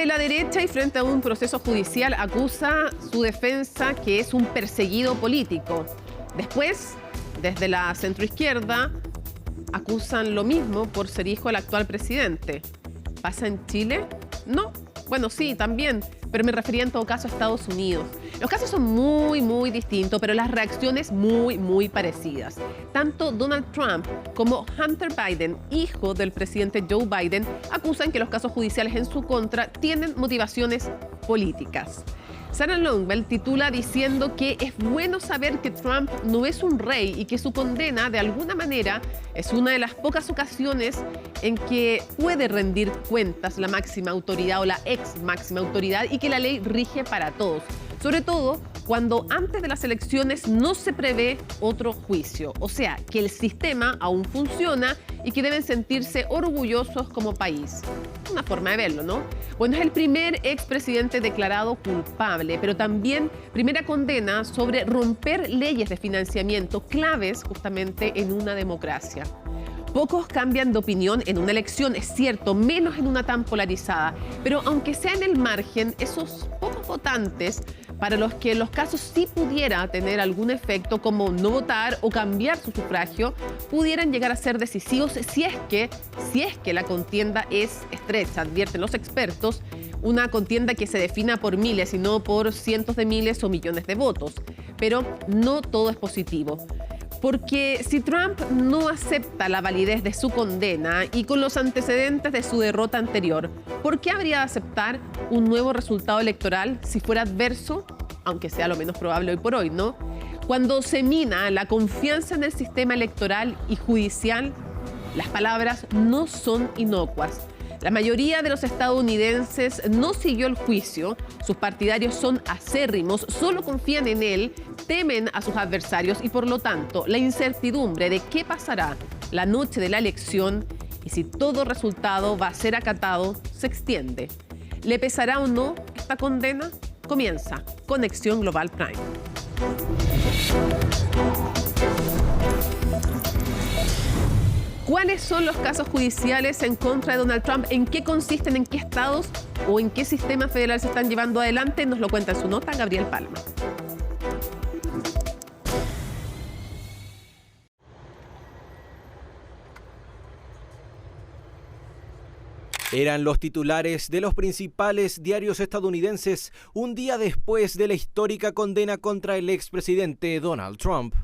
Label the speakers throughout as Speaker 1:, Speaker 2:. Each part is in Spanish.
Speaker 1: la derecha y frente a un proceso judicial acusa su defensa que es un perseguido político. Después, desde la centroizquierda, acusan lo mismo por ser hijo del actual presidente. ¿Pasa en Chile? No. Bueno, sí, también, pero me refería en todo caso a Estados Unidos. Los casos son muy distintos, pero las reacciones muy parecidas. Tanto Donald Trump como Hunter Biden, hijo del presidente Joe Biden, acusan que los casos judiciales en su contra tienen motivaciones políticas. Sarah Longwell titula diciendo que es bueno saber que Trump no es un rey y que su condena, de alguna manera, es una de las pocas ocasiones en que puede rendir cuentas la máxima autoridad o la ex máxima autoridad y que la ley rige para todos. Sobre todo cuando antes de las elecciones no se prevé otro juicio. O sea, que el sistema aún funciona y que deben sentirse orgullosos como país. Una forma de verlo, ¿no? Bueno, es el primer expresidente declarado culpable, pero también primera condena sobre romper leyes de financiamiento claves justamente en una democracia. Pocos cambian de opinión en una elección, es cierto, menos en una tan polarizada. Pero aunque sea en el margen, esos pocos votantes para los que en los casos sí pudiera tener algún efecto, como no votar o cambiar su sufragio, pudieran llegar a ser decisivos si es que la contienda es estrecha, advierten los expertos, una contienda que se defina por miles y no por cientos de miles o millones de votos. Pero no todo es positivo. Porque si Trump no acepta la validez de su condena y con los antecedentes de su derrota anterior, ¿por qué habría de aceptar un nuevo resultado electoral si fuera adverso, aunque sea lo menos probable hoy por hoy, ¿no? Cuando se mina la confianza en el sistema electoral y judicial, las palabras no son inocuas. La mayoría de los estadounidenses no siguió el juicio, sus partidarios son acérrimos, solo confían en él, temen a sus adversarios y por lo tanto la incertidumbre de qué pasará la noche de la elección y si todo resultado va a ser acatado se extiende. ¿Le pesará o no esta condena? Comienza Conexión Global Prime. ¿Cuáles son los casos judiciales en contra de Donald Trump? ¿En qué consisten? ¿En qué estados o en qué sistema federal se están llevando adelante? Nos lo cuenta en su nota Gabriel Palma.
Speaker 2: Eran los titulares de los principales diarios estadounidenses un día después de la histórica condena contra el expresidente Donald Trump.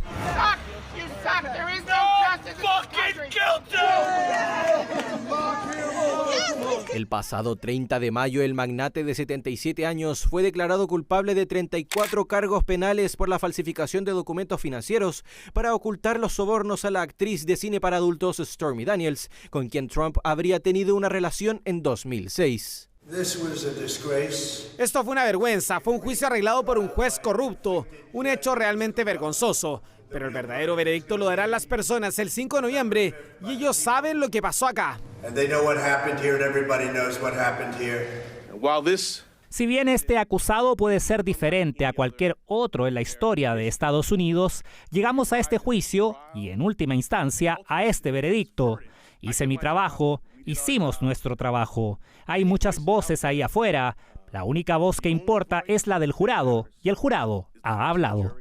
Speaker 2: El pasado 30 de mayo, el magnate de 77 años fue declarado culpable de 34 cargos penales por la falsificación de documentos financieros para ocultar los sobornos a la actriz de cine para adultos Stormy Daniels, con quien Trump habría tenido una relación en 2006.
Speaker 3: Esto fue una vergüenza, fue un juicio arreglado por un juez corrupto, un hecho realmente vergonzoso. Pero el verdadero veredicto lo darán las personas el 5 de noviembre y ellos saben lo que pasó acá.
Speaker 4: Si bien este acusado puede ser diferente a cualquier otro en la historia de Estados Unidos, llegamos a este juicio y en última instancia a este veredicto. Hice mi trabajo, hicimos nuestro trabajo. Hay muchas voces ahí afuera. La única voz que importa es la del jurado y el jurado ha hablado.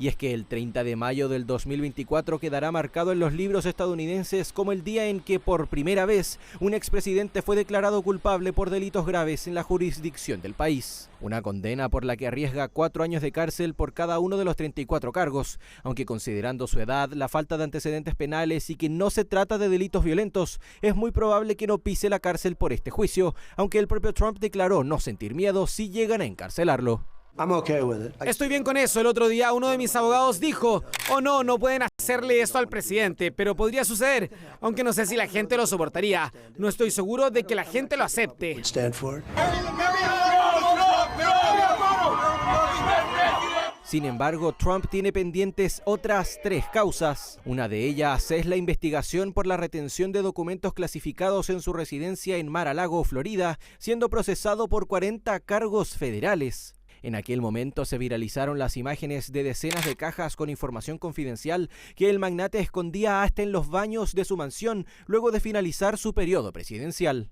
Speaker 2: Y es que el 30 de mayo del 2024 quedará marcado en los libros estadounidenses como el día en que por primera vez un expresidente fue declarado culpable por delitos graves en la jurisdicción del país. Una condena por la que arriesga 4 años de cárcel por cada uno de los 34 cargos, aunque considerando su edad, la falta de antecedentes penales y que no se trata de delitos violentos, es muy probable que no pise la cárcel por este juicio, aunque el propio Trump declaró no sentir miedo si llegan a encarcelarlo.
Speaker 3: Estoy bien con eso. El otro día uno de mis abogados dijo, oh no pueden hacerle esto al presidente, pero podría suceder, aunque no sé si la gente lo soportaría. No estoy seguro de que la gente lo acepte.
Speaker 2: Sin embargo, Trump tiene pendientes otras 3 causas. Una de ellas es la investigación por la retención de documentos clasificados en su residencia en Mar-a-Lago, Florida, siendo procesado por 40 cargos federales. En aquel momento se viralizaron las imágenes de decenas de cajas con información confidencial que el magnate escondía hasta en los baños de su mansión luego de finalizar su periodo presidencial.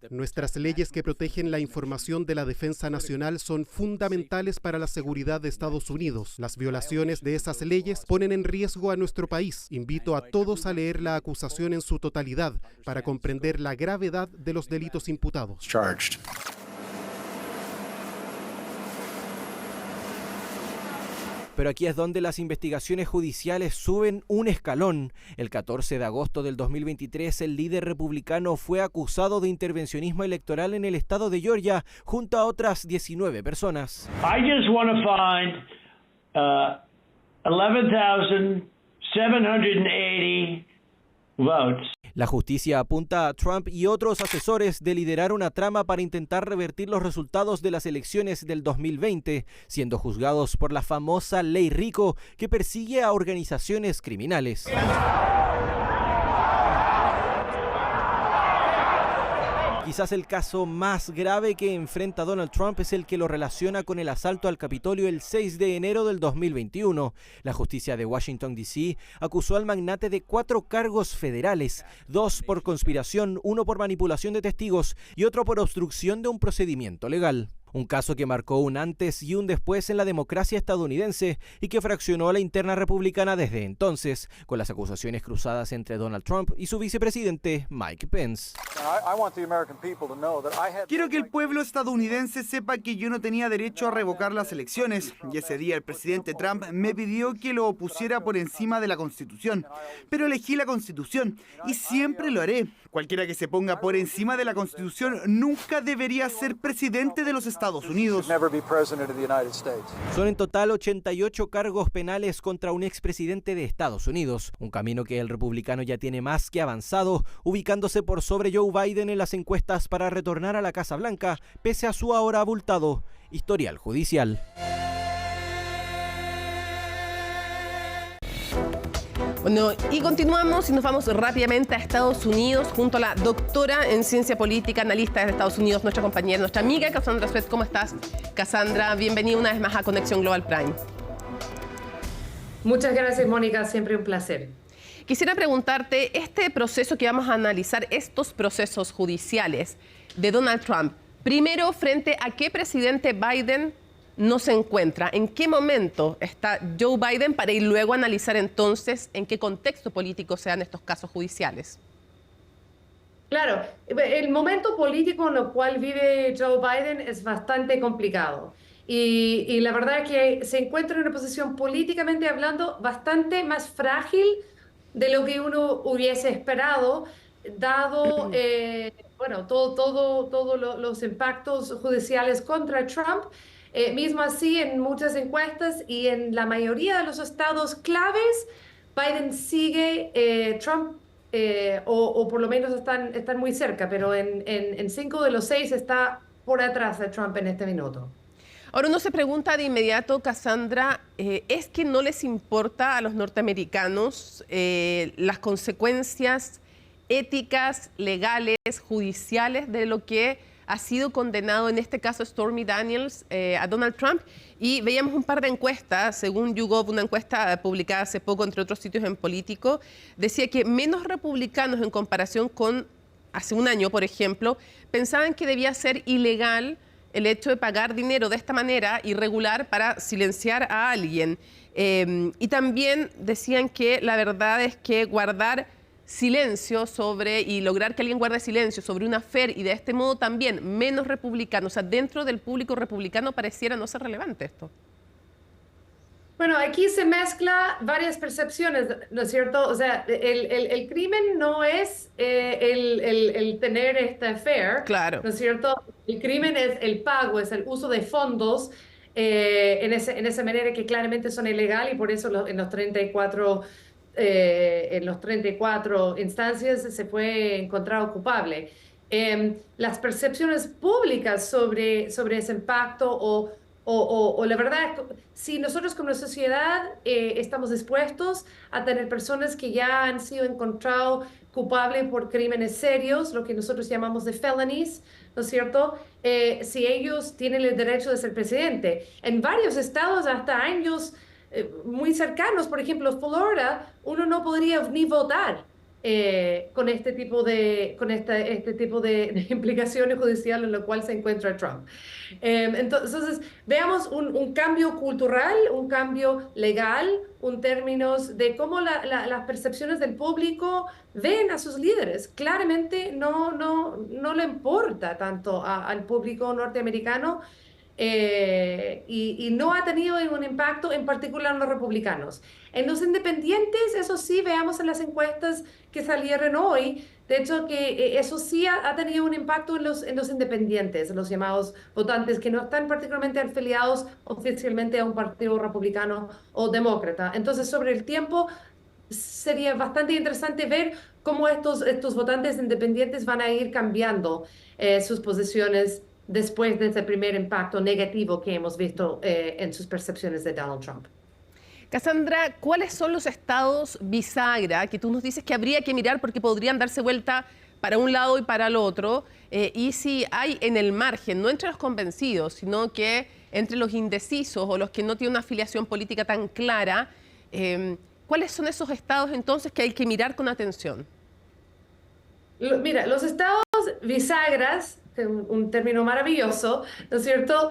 Speaker 5: Nuestras leyes que protegen la información de la defensa nacional son fundamentales para la seguridad de Estados Unidos. Las violaciones de esas leyes ponen en riesgo a nuestro país. Invito a todos a leer la acusación en su totalidad para comprender la gravedad de los delitos imputados.
Speaker 2: Pero aquí es donde las investigaciones judiciales suben un escalón. El 14 de agosto del 2023, el líder republicano fue acusado de intervencionismo electoral en el estado de Georgia junto a otras 19 personas.
Speaker 6: I just want to find 11,780 votes.
Speaker 2: La justicia apunta a Trump y otros asesores de liderar una trama para intentar revertir los resultados de las elecciones del 2020, siendo juzgados por la famosa Ley RICO que persigue a organizaciones criminales. Quizás el caso más grave que enfrenta Donald Trump es el que lo relaciona con el asalto al Capitolio el 6 de enero del 2021. La justicia de Washington, D.C. acusó al magnate de 4 cargos federales, 2 por conspiración, 1 por manipulación de testigos y otro por obstrucción de un procedimiento legal. Un caso que marcó un antes y un después en la democracia estadounidense y que fraccionó a la interna republicana desde entonces, con las acusaciones cruzadas entre Donald Trump y su vicepresidente Mike Pence.
Speaker 7: Quiero que el pueblo estadounidense sepa que yo no tenía derecho a revocar las elecciones, y ese día el presidente Trump me pidió que lo pusiera por encima de la Constitución. Pero elegí la Constitución y siempre lo haré. Cualquiera que se ponga por encima de la Constitución nunca debería ser presidente de los Estados Unidos.
Speaker 2: Son en total 88 cargos penales contra un expresidente de Estados Unidos, un camino que el republicano ya tiene más que avanzado, ubicándose por sobre Joe Biden en las encuestas para retornar a la Casa Blanca, pese a su ahora abultado historial judicial.
Speaker 1: Bueno, y continuamos y nos vamos rápidamente a Estados Unidos junto a la doctora en ciencia política, analista de Estados Unidos, nuestra compañera, nuestra amiga Cassandra Swett. ¿Cómo estás, Cassandra? Bienvenida una vez más a Conexión Global Prime.
Speaker 8: Muchas gracias, Mónica. Siempre un placer.
Speaker 1: Quisiera preguntarte, este proceso que vamos a analizar, estos procesos judiciales de Donald Trump, primero, ¿frente a qué presidente Biden no se encuentra? ¿En qué momento está Joe Biden para ir luego a analizar entonces en qué contexto político se dan estos casos judiciales?
Speaker 8: Claro, el momento político en el cual vive Joe Biden es bastante complicado. Y la verdad es que se encuentra en una posición políticamente hablando bastante más frágil de lo que uno hubiese esperado, dado todos los impactos judiciales contra Trump. Mismo así, en muchas encuestas y en la mayoría de los estados claves, Biden sigue Trump, o por lo menos están muy cerca, pero en 5 de los 6 está por atrás de Trump en este minuto.
Speaker 1: Ahora uno se pregunta de inmediato, Cassandra, ¿es que no les importa a los norteamericanos las consecuencias éticas, legales, judiciales de lo que ha sido condenado en este caso Stormy Daniels a Donald Trump? Y veíamos un par de encuestas, según YouGov, una encuesta publicada hace poco entre otros sitios en Político, decía que menos republicanos en comparación con hace un año, por ejemplo, pensaban que debía ser ilegal el hecho de pagar dinero de esta manera irregular para silenciar a alguien. Y también decían que la verdad es que guardar silencio sobre y lograr que alguien guarde silencio sobre una affair y de este modo también menos republicanos, o sea, dentro del público republicano pareciera no ser relevante esto.
Speaker 8: Bueno, aquí se mezcla varias percepciones, ¿no es cierto? O sea, el crimen no es el tener esta affair,
Speaker 1: claro,
Speaker 8: ¿no es cierto? El crimen es el pago, es el uso de fondos en esa manera que claramente son ilegal y por eso en los 34 instancias se fue encontrado culpable. Las percepciones públicas sobre ese impacto o o la verdad, si nosotros como sociedad estamos dispuestos a tener personas que ya han sido encontrados culpables por crímenes serios, lo que nosotros llamamos de felonies, ¿no es cierto? Si ellos tienen el derecho de ser presidente. En varios estados, hasta años muy cercanos, por ejemplo, Florida, uno no podría ni votar con este tipo de implicaciones judiciales en lo cual se encuentra Trump. Entonces, veamos un cambio cultural, un cambio legal, en términos de cómo las percepciones del público ven a sus líderes. Claramente no le importa tanto al público norteamericano y no ha tenido un impacto en particular en los republicanos. En los independientes, eso sí, veamos en las encuestas que salieron hoy, de hecho que eso sí ha tenido un impacto en los independientes, los llamados votantes que no están particularmente afiliados oficialmente a un partido republicano o demócrata. Entonces, sobre el tiempo, sería bastante interesante ver cómo estos votantes independientes van a ir cambiando sus posiciones después de ese primer impacto negativo que hemos visto en sus percepciones de Donald Trump.
Speaker 1: Cassandra, ¿cuáles son los estados bisagra que tú nos dices que habría que mirar porque podrían darse vuelta para un lado y para el otro? Y si hay en el margen, no entre los convencidos, sino que entre los indecisos o los que no tienen una afiliación política tan clara, ¿cuáles son esos estados entonces que hay que mirar con atención?
Speaker 8: Mira, los estados bisagras, un término maravilloso, ¿no es cierto?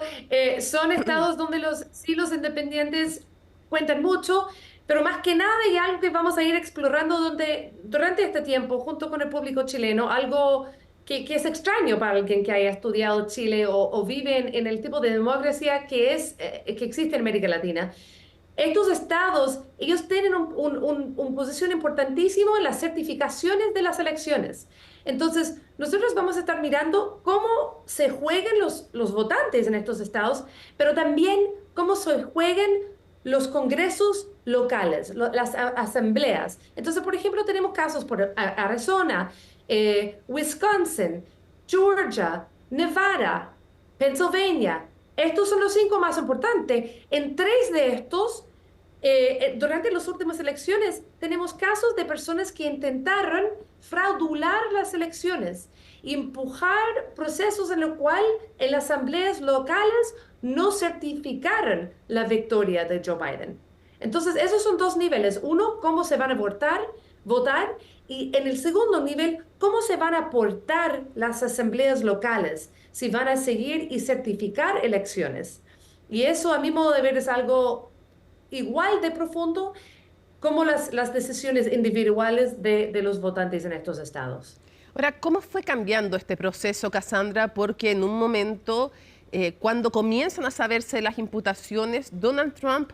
Speaker 8: Son estados donde los independientes cuentan mucho, pero más que nada y algo que vamos a ir explorando durante este tiempo junto con el público chileno, algo que es extraño para alguien que haya estudiado Chile o vive en el tipo de democracia que existe en América Latina. Estos estados, ellos tienen una posición importantísima en las certificaciones de las elecciones. Entonces, nosotros vamos a estar mirando cómo se juegan los votantes en estos estados, pero también cómo se juegan los congresos locales, las asambleas. Entonces, por ejemplo, tenemos casos por Arizona, Wisconsin, Georgia, Nevada, Pennsylvania. Estos son los 5 más importantes. En 3 de estos, durante las últimas elecciones, tenemos casos de personas que intentaron fraudular las elecciones, empujar procesos en los cuales en las asambleas locales no certificaron la victoria de Joe Biden. Entonces, esos son 2 niveles. Uno, cómo se van a votar, y en el segundo nivel, cómo se van a portar las asambleas locales, si van a seguir y certificar elecciones. Y eso, a mi modo de ver, es algo igual de profundo como las decisiones individuales de los votantes en estos estados.
Speaker 1: Ahora, ¿cómo fue cambiando este proceso, Cassandra? Porque en un momento, cuando comienzan a saberse las imputaciones, Donald Trump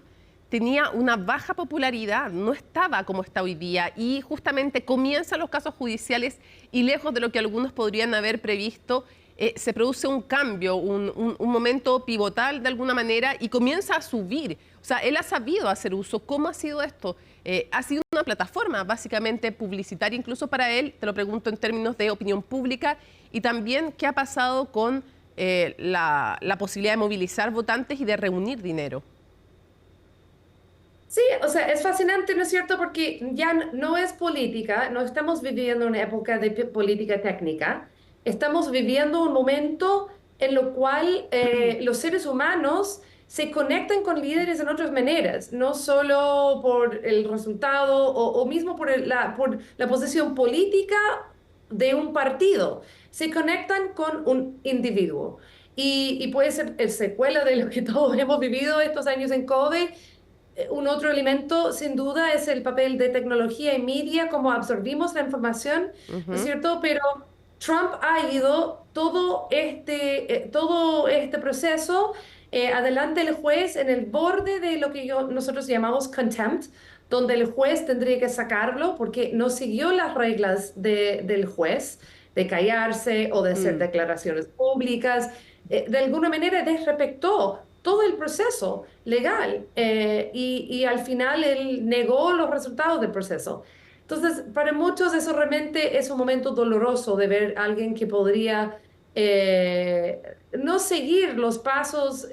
Speaker 1: tenía una baja popularidad, no estaba como está hoy día, y justamente comienzan los casos judiciales y lejos de lo que algunos podrían haber previsto, se produce un cambio, un momento pivotal de alguna manera y comienza a subir. O sea, él ha sabido hacer uso. ¿Cómo ha sido esto? Ha sido una plataforma básicamente publicitaria incluso para él, te lo pregunto en términos de opinión pública, y también qué ha pasado con la posibilidad de movilizar votantes y de reunir dinero.
Speaker 8: Sí, o sea, es fascinante, ¿no es cierto? Porque ya no es política, no estamos viviendo una época de política técnica, estamos viviendo un momento en lo cual los seres humanos se conectan con líderes en otras maneras, no solo por el resultado o mismo por la posición política de un partido, se conectan con un individuo. Y puede ser el secuela de lo que todos hemos vivido estos años en COVID. Un otro elemento, sin duda, es el papel de tecnología y media, cómo absorbimos la información, ¿no es cierto? Pero Trump ha ido todo este proceso adelante el juez en el borde de lo que nosotros llamamos contempt, donde el juez tendría que sacarlo porque no siguió las reglas del juez de callarse o de hacer declaraciones públicas. De alguna manera desrespetó todo el proceso legal y al final él negó los resultados del proceso. Entonces, para muchos eso realmente es un momento doloroso de ver a alguien que podría no seguir los pasos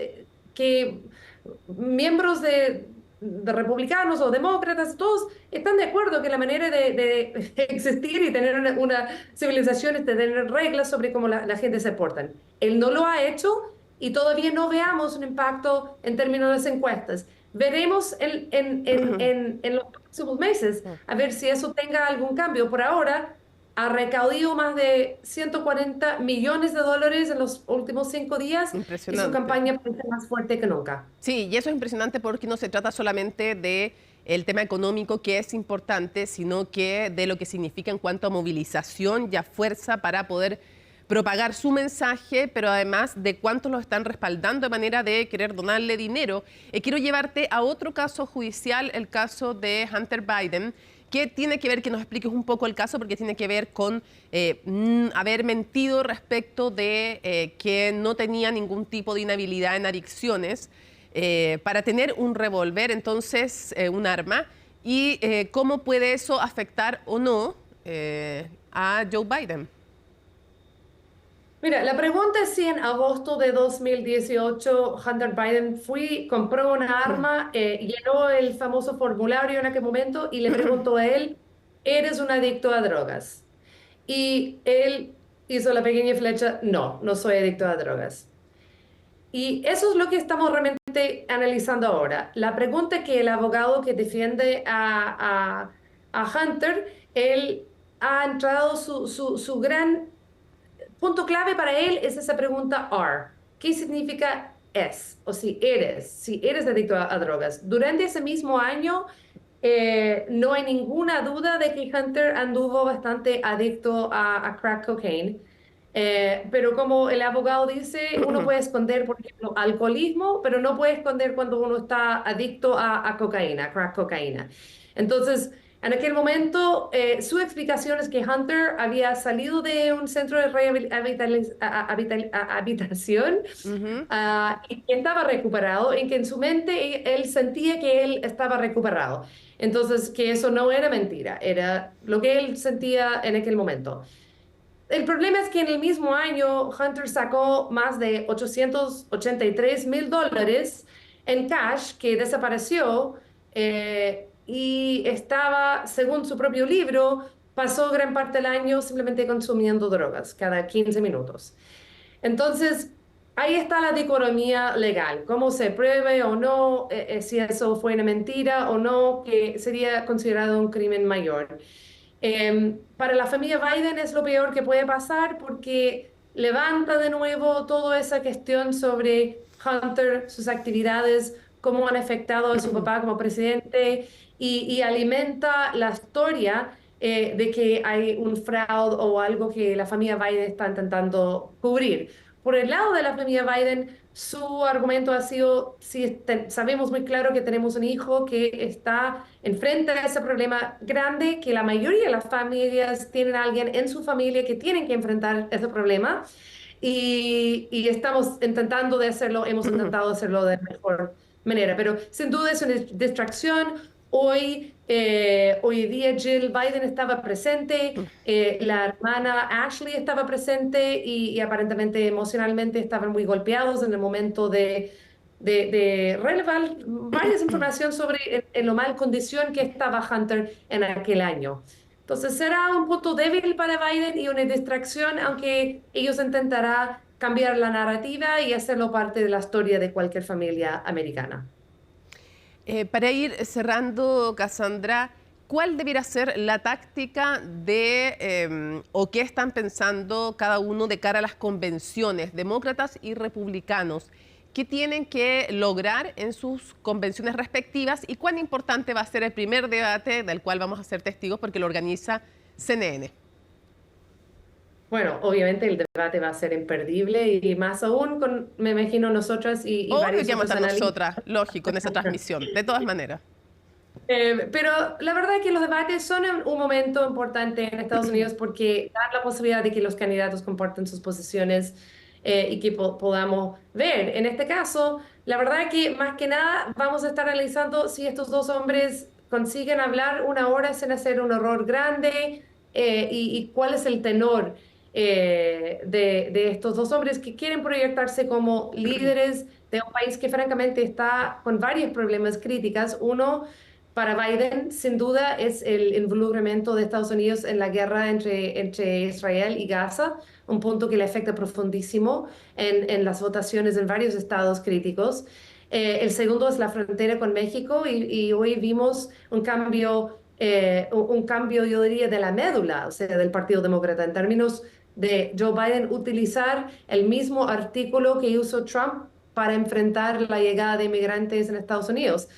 Speaker 8: que miembros de republicanos o demócratas, todos están de acuerdo que la manera de existir y tener una civilización es de tener reglas sobre cómo la gente se porta. Él no lo ha hecho y todavía no veamos un impacto en términos de las encuestas. Veremos en los próximos meses a ver si eso tenga algún cambio. Por ahora ha recaudado más de 140 millones de dólares en los últimos 5 días y su campaña parece más fuerte que nunca.
Speaker 1: Sí, y eso es impresionante porque no se trata solamente de el tema económico, que es importante, sino que de lo que significa en cuanto a movilización y a fuerza para poder propagar su mensaje, pero además de cuántos lo están respaldando de manera de querer donarle dinero. Quiero llevarte a otro caso judicial, el caso de Hunter Biden, que tiene que ver, que nos expliques un poco el caso, porque tiene que ver con haber mentido respecto de que no tenía ningún tipo de inhabilidad en adicciones para tener un revólver, entonces un arma, y cómo puede eso afectar o no a Joe Biden.
Speaker 8: Mira, la pregunta es si en agosto de 2018 Hunter Biden compró una arma, llenó el famoso formulario en aquel momento y le preguntó a él, ¿eres un adicto a drogas? Y él hizo la pequeña flecha, no soy adicto a drogas. Y eso es lo que estamos realmente analizando ahora. La pregunta que el abogado que defiende a Hunter, él ha entrado su gran punto clave para él es esa pregunta R. ¿Qué significa es? O si eres adicto a drogas. Durante ese mismo año, no hay ninguna duda de que Hunter anduvo bastante adicto a crack cocaine. Pero como el abogado dice, uno puede esconder, por ejemplo, alcoholismo, pero no puede esconder cuando uno está adicto a cocaína, crack cocaína. Entonces, en aquel momento, su explicación es que Hunter había salido de un centro de rehabilitación y que estaba recuperado, en que en su mente él sentía que él estaba recuperado. Entonces, que eso no era mentira, era lo que él sentía en aquel momento. El problema es que en el mismo año Hunter sacó más de $883,000 en cash que desapareció y estaba, según su propio libro, pasó gran parte del año simplemente consumiendo drogas cada 15 minutos. Entonces, ahí está la dicotomía legal, cómo se pruebe o no, si eso fue una mentira o no, que sería considerado un crimen mayor. Para la familia Biden es lo peor que puede pasar porque levanta de nuevo toda esa cuestión sobre Hunter, sus actividades, cómo han afectado a su papá como presidente y alimenta la historia de que hay un fraude o algo que la familia Biden está intentando cubrir. Por el lado de la familia Biden, su argumento ha sido, sabemos muy claro que tenemos un hijo que está enfrente a ese problema grande, que la mayoría de las familias tienen a alguien en su familia que tienen que enfrentar ese problema y estamos intentando de hacerlo, hemos intentado hacerlo de mejor manera, pero sin duda es una distracción. Hoy día Jill Biden estaba presente, la hermana Ashley estaba presente y aparentemente emocionalmente estaban muy golpeados en el momento de revelar varias información sobre en lo mal condición que estaba Hunter en aquel año. Entonces será un punto débil para Biden y una distracción, aunque ellos intentarán cambiar la narrativa y hacerlo parte de la historia de cualquier familia americana.
Speaker 1: Para ir cerrando, Cassandra, ¿cuál debiera ser la táctica o qué están pensando cada uno de cara a las convenciones, demócratas y republicanos? ¿Qué tienen que lograr en sus convenciones respectivas y cuán importante va a ser el primer debate del cual vamos a ser testigos porque lo organiza CNN?
Speaker 8: Bueno, obviamente el debate va a ser imperdible y más aún con, me imagino, nosotras y varios
Speaker 1: otros analistas. Nosotras, lógico, en esa transmisión, de todas maneras.
Speaker 8: Pero la verdad es que los debates son un momento importante en Estados Unidos porque dan la posibilidad de que los candidatos compartan sus posiciones y que podamos ver. En este caso, la verdad es que más que nada vamos a estar analizando si estos dos hombres consiguen hablar 1 hora sin hacer un error grande y cuál es el tenor. de estos dos hombres que quieren proyectarse como líderes de un país que francamente está con varios problemas críticos. Uno, para Biden, sin duda, es el involucramiento de Estados Unidos en la guerra entre Israel y Gaza, un punto que le afecta profundísimo en las votaciones en varios estados críticos. El segundo es la frontera con México y hoy vimos un cambio, yo diría, de la médula, o sea, del Partido Demócrata, en términos de Joe Biden utilizar el mismo artículo que usó Trump para enfrentar la llegada de inmigrantes en Estados Unidos,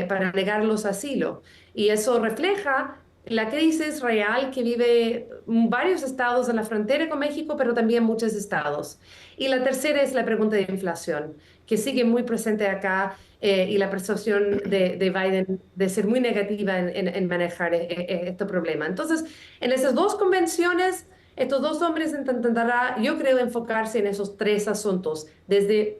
Speaker 8: para negarlos asilo. Y eso refleja la crisis real que vive varios estados en la frontera con México, pero también muchos estados. Y la tercera es la pregunta de inflación, que sigue muy presente acá, y la percepción de Biden de ser muy negativa en manejar este problema. Entonces, en esas dos convenciones, estos dos hombres intentarán, yo creo, enfocarse en esos tres asuntos desde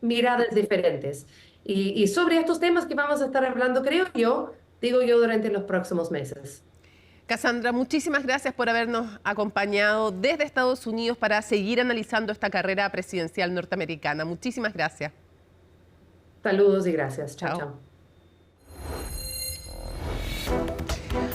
Speaker 8: miradas diferentes. Y sobre estos temas que vamos a estar hablando, creo yo, digo yo, durante los próximos meses.
Speaker 1: Cassandra, muchísimas gracias por habernos acompañado desde Estados Unidos para seguir analizando esta carrera presidencial norteamericana. Muchísimas gracias.
Speaker 8: Saludos y gracias. Chao, chao.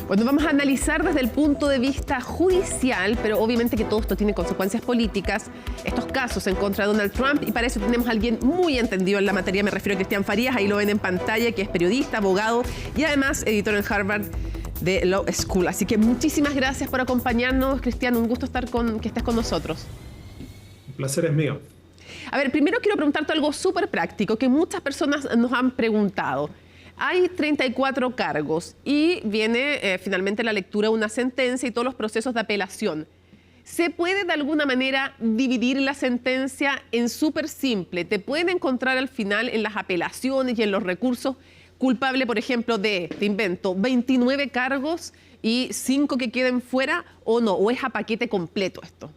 Speaker 1: Bueno, vamos a analizar desde el punto de vista judicial, pero obviamente que todo esto tiene consecuencias políticas, estos casos en contra de Donald Trump, y para eso tenemos a alguien muy entendido en la materia. Me refiero a Cristian Farías, ahí lo ven en pantalla, que es periodista, abogado y además editor en Harvard de Law School. Así que muchísimas gracias por acompañarnos, Cristian. Un gusto que estés con nosotros.
Speaker 9: El placer es mío.
Speaker 1: A ver, primero quiero preguntarte algo súper práctico que muchas personas nos han preguntado. Hay 34 cargos y viene finalmente la lectura de una sentencia y todos los procesos de apelación. ¿Se puede de alguna manera dividir la sentencia en súper simple? ¿Te pueden encontrar al final en las apelaciones y en los recursos culpable, por ejemplo, te invento, 29 cargos y 5 que queden fuera, o no? ¿O es a paquete completo esto?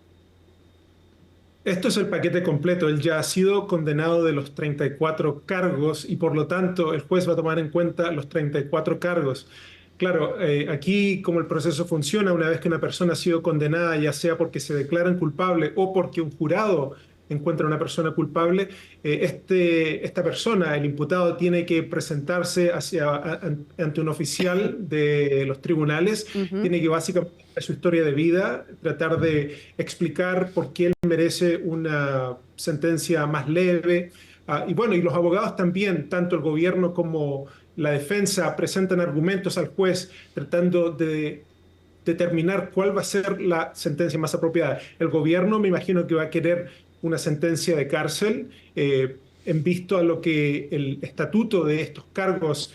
Speaker 9: Esto es el paquete completo. Él ya ha sido condenado de los 34 cargos y por lo tanto el juez va a tomar en cuenta los 34 cargos. Claro, aquí como el proceso funciona, una vez que una persona ha sido condenada, ya sea porque se declaran culpable o porque un jurado encuentra a una persona culpable, esta persona, el imputado, tiene que presentarse ante un oficial de los tribunales, tiene que básicamente su historia de vida, tratar de explicar por qué él merece una sentencia más leve. Y bueno, y los abogados también, tanto el gobierno como la defensa, presentan argumentos al juez tratando de determinar cuál va a ser la sentencia más apropiada. El gobierno me imagino que va a querer una sentencia de cárcel, en visto a lo que el estatuto de estos cargos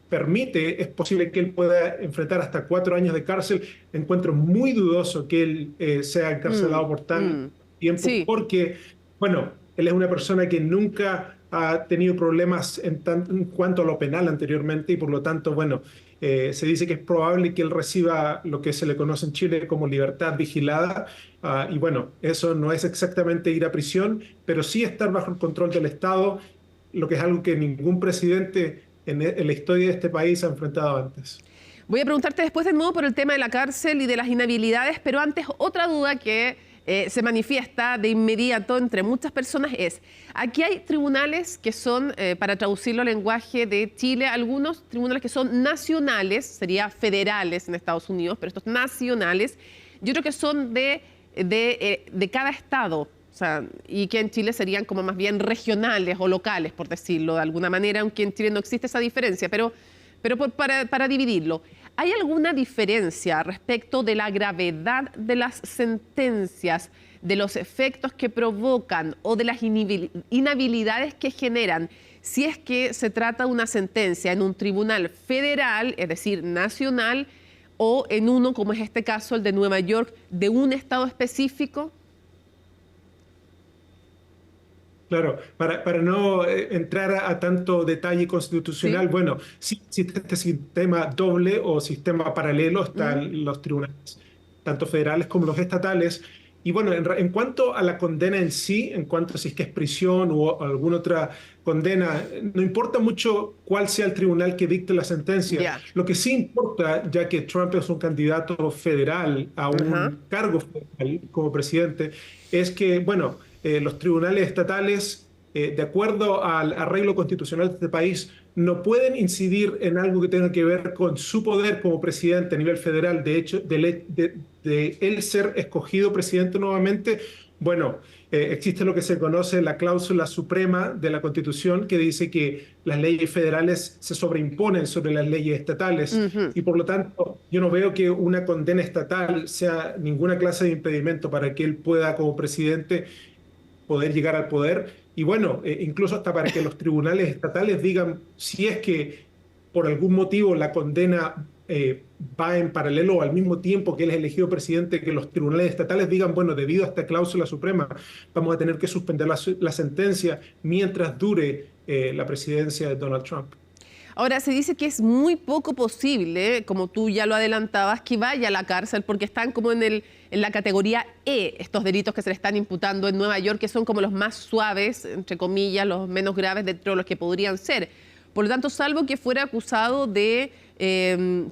Speaker 9: permite. Es posible que él pueda enfrentar hasta 4 años de cárcel. Encuentro muy dudoso que él sea encarcelado por tanto tiempo, sí, porque, bueno, él es una persona que nunca ha tenido problemas en cuanto a lo penal anteriormente y por lo tanto, bueno, se dice que es probable que él reciba lo que se le conoce en Chile como libertad vigilada. Y bueno, eso no es exactamente ir a prisión, pero sí estar bajo el control del Estado, lo que es algo que ningún presidente en la historia de este país ha enfrentado antes.
Speaker 1: Voy a preguntarte después de nuevo por el tema de la cárcel y de las inhabilidades, pero antes otra duda que se manifiesta de inmediato entre muchas personas es, aquí hay tribunales que son, para traducirlo al lenguaje de Chile, algunos tribunales que son nacionales, sería federales en Estados Unidos, pero estos nacionales, yo creo que son de cada estado, o sea, y que en Chile serían como más bien regionales o locales, por decirlo de alguna manera, aunque en Chile no existe esa diferencia, pero para dividirlo. ¿Hay alguna diferencia respecto de la gravedad de las sentencias, de los efectos que provocan o de las inhabilidades que generan, si es que se trata de una sentencia en un tribunal federal, es decir, nacional, o en uno, como es este caso, el de Nueva York, de un estado específico?
Speaker 9: Claro, para no entrar a tanto detalle constitucional, ¿sí? Bueno, sí existe este sistema doble o sistema paralelo, están los tribunales, tanto federales como los estatales, Y bueno, en cuanto a la condena en sí, en cuanto a si es que es prisión o alguna otra condena, no importa mucho cuál sea el tribunal que dicte la sentencia.
Speaker 1: Yeah.
Speaker 9: Lo que sí importa, ya que Trump es un candidato federal a un cargo federal como presidente, es que, bueno, los tribunales estatales, de acuerdo al arreglo constitucional de este país, no pueden incidir en algo que tenga que ver con su poder como presidente a nivel federal. De hecho, de él ser escogido presidente nuevamente, bueno, existe lo que se conoce la cláusula suprema de la Constitución, que dice que las leyes federales se sobreimponen sobre las leyes estatales. Y por lo tanto, yo no veo que una condena estatal sea ninguna clase de impedimento para que él pueda, como presidente, poder llegar al poder. Y bueno, incluso hasta para que los tribunales estatales digan si es que por algún motivo la condena va en paralelo o al mismo tiempo que él es elegido presidente, que los tribunales estatales digan, bueno, debido a esta cláusula suprema, vamos a tener que suspender la sentencia mientras dure la presidencia de Donald Trump.
Speaker 1: Ahora, se dice que es muy poco posible, como tú ya lo adelantabas, que vaya a la cárcel porque están como en la categoría E, estos delitos que se le están imputando en Nueva York, que son como los más suaves, entre comillas, los menos graves de todos los que podrían ser. Por lo tanto, salvo que fuera acusado de,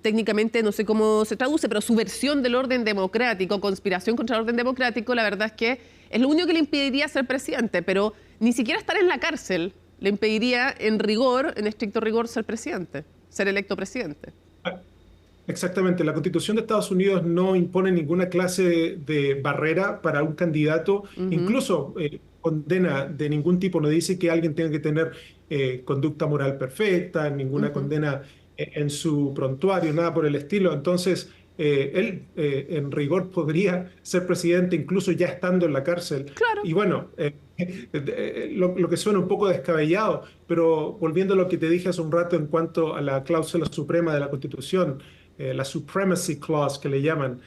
Speaker 1: técnicamente, no sé cómo se traduce, pero subversión del orden democrático, conspiración contra el orden democrático, la verdad es que es lo único que le impediría ser presidente, pero ni siquiera estar en la cárcel le impediría en rigor, en estricto rigor, ser presidente, ser electo presidente.
Speaker 9: Exactamente. La Constitución de Estados Unidos no impone ninguna clase de barrera para un candidato, incluso condena de ningún tipo, no dice que alguien tenga que tener conducta moral perfecta, ninguna condena en su prontuario, nada por el estilo. Entonces, él en rigor podría ser presidente incluso ya estando en la cárcel.
Speaker 1: Claro.
Speaker 9: Y bueno, lo que suena un poco descabellado, pero volviendo a lo que te dije hace un rato en cuanto a la cláusula suprema de la Constitución, la Supremacy Clause que le llaman,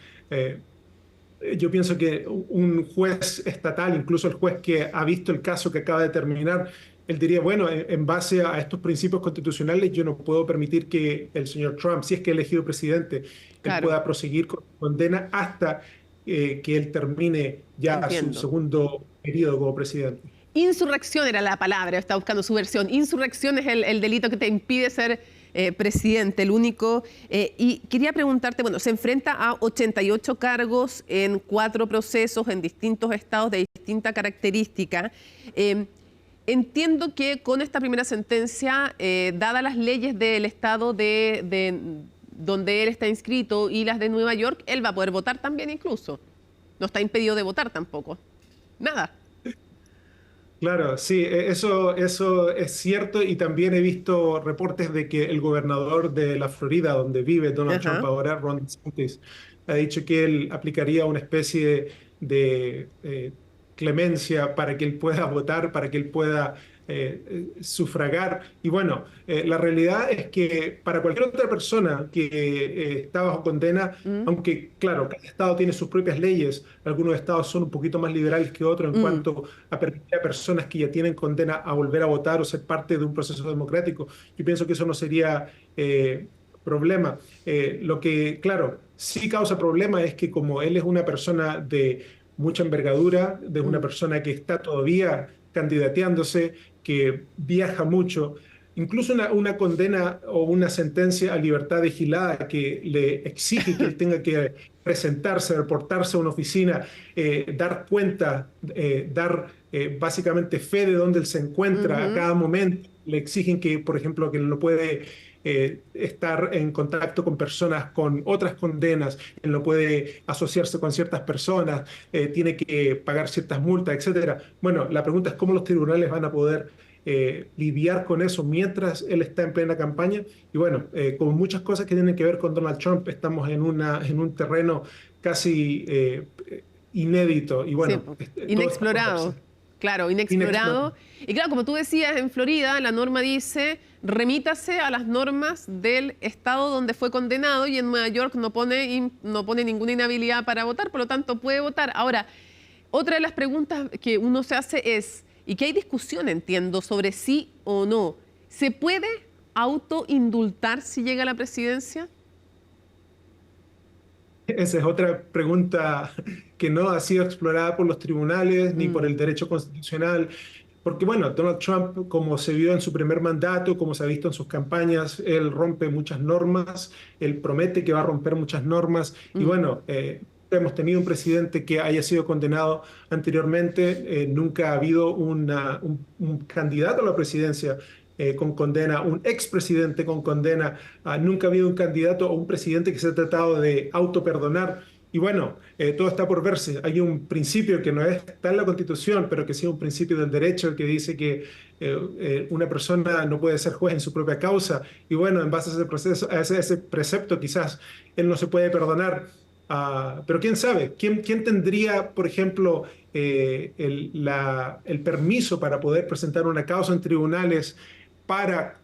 Speaker 9: yo pienso que un juez estatal, incluso el juez que ha visto el caso que acaba de terminar, él diría, bueno, en base a estos principios constitucionales, yo no puedo permitir que el señor Trump, si es que es elegido presidente, él pueda proseguir con condena hasta que él termine ya su segundo periodo como presidente.
Speaker 1: Insurrección era la palabra, estaba buscando su versión. Insurrección es el delito que te impide ser presidente, el único. Y quería preguntarte, bueno, se enfrenta a 88 cargos en 4 procesos en distintos estados de distinta característica. Entiendo que con esta primera sentencia, dadas las leyes del estado de donde él está inscrito y las de Nueva York, él va a poder votar también incluso. No está impedido de votar tampoco. Nada.
Speaker 9: Claro, sí, eso es cierto, y también he visto reportes de que el gobernador de la Florida, donde vive Donald Trump ahora, Ron DeSantis, ha dicho que él aplicaría una especie de clemencia para que él pueda votar, para que él pueda sufragar. Y bueno, la realidad es que para cualquier otra persona que está bajo condena, aunque claro, cada estado tiene sus propias leyes, algunos estados son un poquito más liberales que otros en cuanto a permitir a personas que ya tienen condena a volver a votar o ser parte de un proceso democrático. Yo pienso que eso no sería problema. Lo que, claro, sí causa problema es que como él es una persona de mucha envergadura, de una persona que está todavía candidateándose, que viaja mucho, incluso una condena o una sentencia a libertad vigilada que le exige que él tenga que presentarse, reportarse a una oficina, dar cuenta, dar básicamente fe de dónde él se encuentra a cada momento. Le exigen que, por ejemplo, que él no puede estar en contacto con personas con otras condenas, él no puede asociarse con ciertas personas, tiene que pagar ciertas multas, etc. Bueno, la pregunta es cómo los tribunales van a poder lidiar con eso mientras él está en plena campaña. Y bueno, como muchas cosas que tienen que ver con Donald Trump, estamos en un terreno casi inédito y bueno,
Speaker 1: sí, inexplorado. Claro, inexplorado. Y claro, como tú decías, en Florida la norma dice remítase a las normas del estado donde fue condenado, y en Nueva York no pone ninguna inhabilidad para votar, por lo tanto puede votar. Ahora, otra de las preguntas que uno se hace es, y que hay discusión, entiendo, sobre sí o no, ¿se puede autoindultar si llega a la presidencia?
Speaker 9: esa es otra pregunta que no ha sido explorada por los tribunales ni por el derecho constitucional. Porque bueno, Donald Trump, como se vio en su primer mandato, como se ha visto en sus campañas, él rompe muchas normas, él promete que va a romper muchas normas. Y bueno, hemos tenido un presidente que haya sido condenado anteriormente. Nunca ha habido un candidato a la presidencia con condena, un expresidente con condena. Nunca ha habido un candidato o un presidente que se ha tratado de autoperdonar. Y bueno, todo está por verse. Hay un principio que no está en la Constitución, pero que sí es un principio del derecho que dice que una persona no puede ser juez en su propia causa. Y bueno, en base a ese proceso, a ese precepto, quizás él no se puede perdonar. Pero quién sabe, ¿quién tendría, por ejemplo, el permiso para poder presentar una causa en tribunales para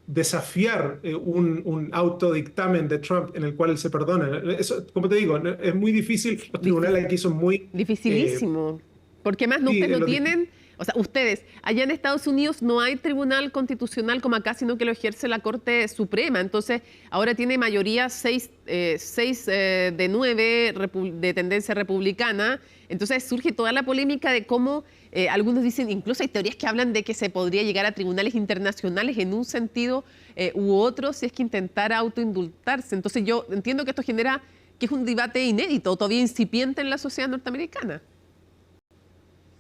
Speaker 9: desafiar un autodictamen de Trump en el cual él se perdona? Eso, como te digo, es muy difícil. Los tribunales aquí son muy...
Speaker 1: Dificilísimo. Porque más ustedes no tienen... O sea, ustedes, allá en Estados Unidos no hay tribunal constitucional como acá, sino que lo ejerce la Corte Suprema. Entonces, ahora tiene mayoría 6 de 9 de tendencia republicana. Entonces, surge toda la polémica de cómo algunos dicen, incluso hay teorías que hablan de que se podría llegar a tribunales internacionales en un sentido u otro si es que intentara autoindultarse. Entonces, yo entiendo que esto genera que es un debate inédito, todavía incipiente en la sociedad norteamericana.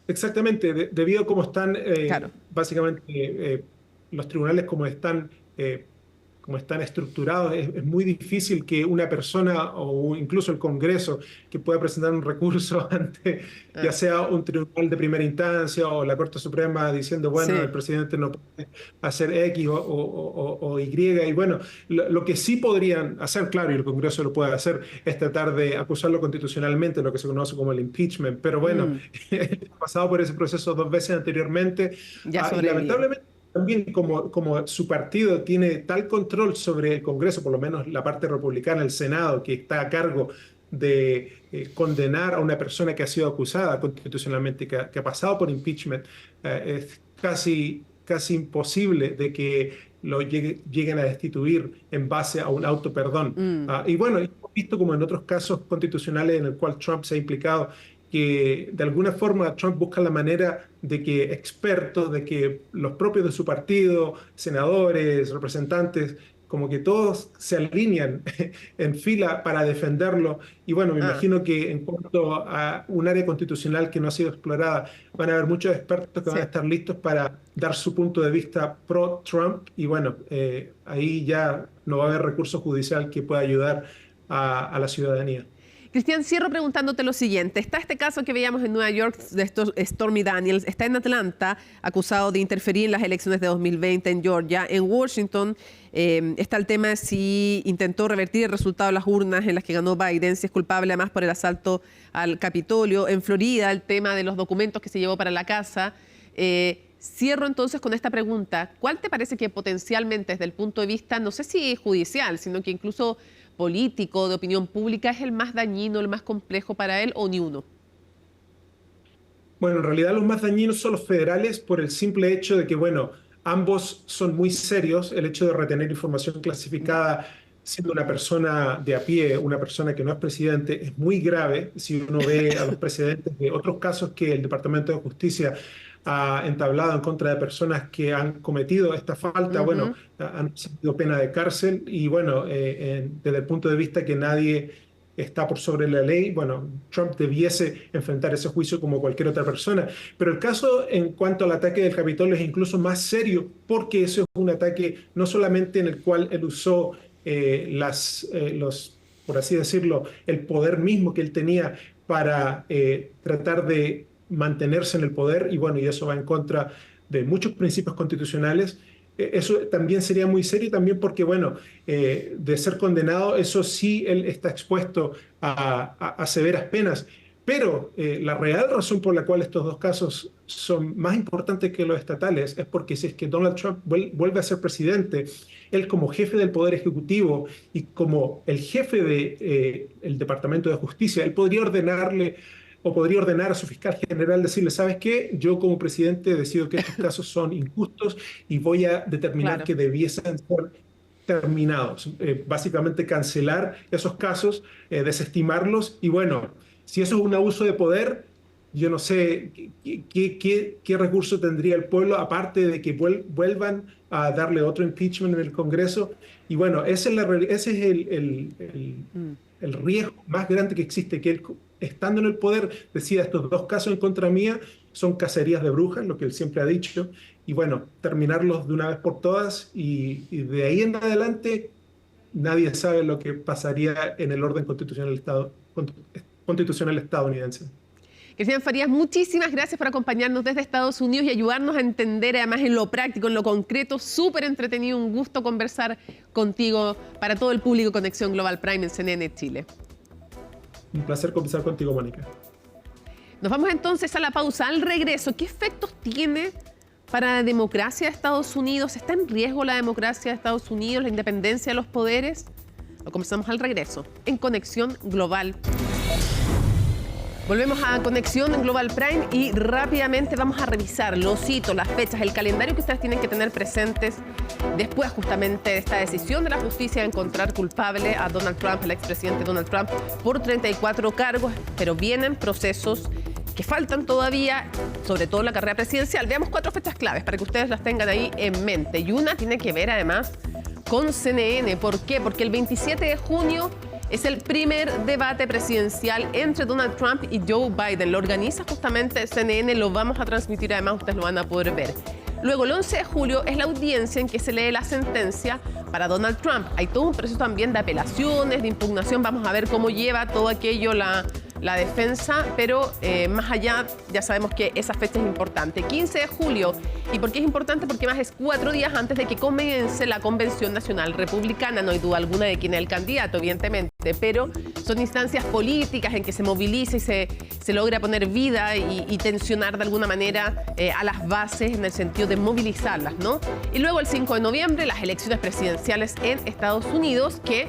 Speaker 9: Exactamente, debido a cómo están
Speaker 1: Claro.
Speaker 9: básicamente los tribunales como están estructurados, es muy difícil que una persona o incluso el Congreso que pueda presentar un recurso ante ya sea un tribunal de primera instancia o la Corte Suprema diciendo, bueno,
Speaker 1: Sí.
Speaker 9: el presidente no puede hacer X o Y. Y bueno, lo que sí podrían hacer, claro, y el Congreso lo puede hacer, es tratar de acusarlo constitucionalmente, lo que se conoce como el impeachment. Pero bueno, ha pasado por ese proceso 2 veces anteriormente.
Speaker 1: Ya
Speaker 9: Y
Speaker 1: sobrevivió.
Speaker 9: lamentablemente también como su partido tiene tal control sobre el Congreso, por lo menos la parte republicana, el Senado, que está a cargo de condenar a una persona que ha sido acusada constitucionalmente, que ha pasado por impeachment, es casi imposible de que lo lleguen a destituir en base a un autoperdón. Y bueno, hemos visto como en otros casos constitucionales en el cual Trump se ha implicado, que de alguna forma Trump busca la manera de que expertos, de que los propios de su partido, senadores, representantes, como que todos se alinean en fila para defenderlo. Y bueno, me imagino que en cuanto a un área constitucional que no ha sido explorada, van a haber muchos expertos que van a estar listos para dar su punto de vista pro-Trump. Y bueno, ahí ya no va a haber recurso judicial que pueda ayudar a la ciudadanía.
Speaker 1: Cristian, cierro preguntándote lo siguiente. Está este caso que veíamos en Nueva York de Stormy Daniels. Está en Atlanta, acusado de interferir en las elecciones de 2020 en Georgia. En Washington está el tema de si intentó revertir el resultado de las urnas en las que ganó Biden, si es culpable además por el asalto al Capitolio. En Florida, el tema de los documentos que se llevó para la casa. Cierro entonces con esta pregunta. ¿Cuál te parece que potencialmente desde el punto de vista, no sé si judicial, sino que incluso político, de opinión pública, es el más dañino, el más complejo para él, o ni uno?
Speaker 9: Bueno, en realidad los más dañinos son los federales por el simple hecho de que, bueno, ambos son muy serios. El hecho de retener información clasificada siendo una persona de a pie, una persona que no es presidente, es muy grave. Si uno ve a los precedentes de otros casos que el Departamento de Justicia ha entablado en contra de personas que han cometido esta falta, bueno, han recibido pena de cárcel. Y bueno, desde el punto de vista que nadie está por sobre la ley, bueno, Trump debiese enfrentar ese juicio como cualquier otra persona. Pero el caso en cuanto al ataque del Capitolio es incluso más serio, porque eso es un ataque no solamente en el cual él usó por así decirlo, el poder mismo que él tenía para tratar de mantenerse en el poder, y bueno, y eso va en contra de muchos principios constitucionales. Eso también sería muy serio, también porque, bueno, de ser condenado, eso sí, él está expuesto a severas penas. Pero la real razón por la cual estos dos casos son más importantes que los estatales es porque si es que Donald Trump vuelve a ser presidente, él como jefe del Poder Ejecutivo y como el jefe del Departamento de Justicia, él podría ordenarle o podría ordenar a su fiscal general, decirle, ¿sabes qué? Yo como presidente decido que estos casos son injustos y voy a determinar que debiesen ser terminados. Básicamente cancelar esos casos, desestimarlos y bueno, si eso es un abuso de poder, yo no sé qué recurso tendría el pueblo aparte de que vuelvan a darle otro impeachment en el Congreso. Y bueno, ese es el riesgo más grande que existe, que él, estando en el poder, decida estos 2 casos en contra mía son cacerías de brujas, lo que él siempre ha dicho, y bueno, terminarlos de una vez por todas y de ahí en adelante nadie sabe lo que pasaría en el orden constitucional estadounidense.
Speaker 1: Cristian Farías, muchísimas gracias por acompañarnos desde Estados Unidos y ayudarnos a entender además en lo práctico, en lo concreto, súper entretenido, un gusto conversar contigo para todo el público Conexión Global Prime en CNN Chile.
Speaker 9: Un placer conversar contigo, Mónica.
Speaker 1: Nos vamos entonces a la pausa. Al regreso, ¿qué efectos tiene para la democracia de Estados Unidos? ¿Está en riesgo la democracia de Estados Unidos, la independencia de los poderes? Lo conversamos al regreso en Conexión Global. Volvemos a Conexión Global Prime y rápidamente vamos a revisar los hitos, las fechas, el calendario que ustedes tienen que tener presentes después justamente de esta decisión de la justicia de encontrar culpable a Donald Trump, el expresidente Donald Trump, por 34 cargos, pero vienen procesos que faltan todavía, sobre todo en la carrera presidencial. Veamos 4 fechas claves para que ustedes las tengan ahí en mente. Y una tiene que ver además con CNN. ¿Por qué? Porque el 27 de junio es el primer debate presidencial entre Donald Trump y Joe Biden. Lo organiza justamente CNN, lo vamos a transmitir, además ustedes lo van a poder ver. Luego, el 11 de julio es la audiencia en que se lee la sentencia para Donald Trump. Hay todo un proceso también de apelaciones, de impugnación. Vamos a ver cómo lleva todo aquello la defensa, pero más allá ya sabemos que esa fecha es importante. 15 de julio. ¿Y por qué es importante? Porque más es 4 días antes de que comience la Convención Nacional Republicana. No hay duda alguna de quién es el candidato, evidentemente, pero son instancias políticas en que se moviliza y se logra poner vida y tensionar de alguna manera a las bases en el sentido de movilizarlas, ¿no? Y luego el 5 de noviembre, las elecciones presidenciales en Estados Unidos, que,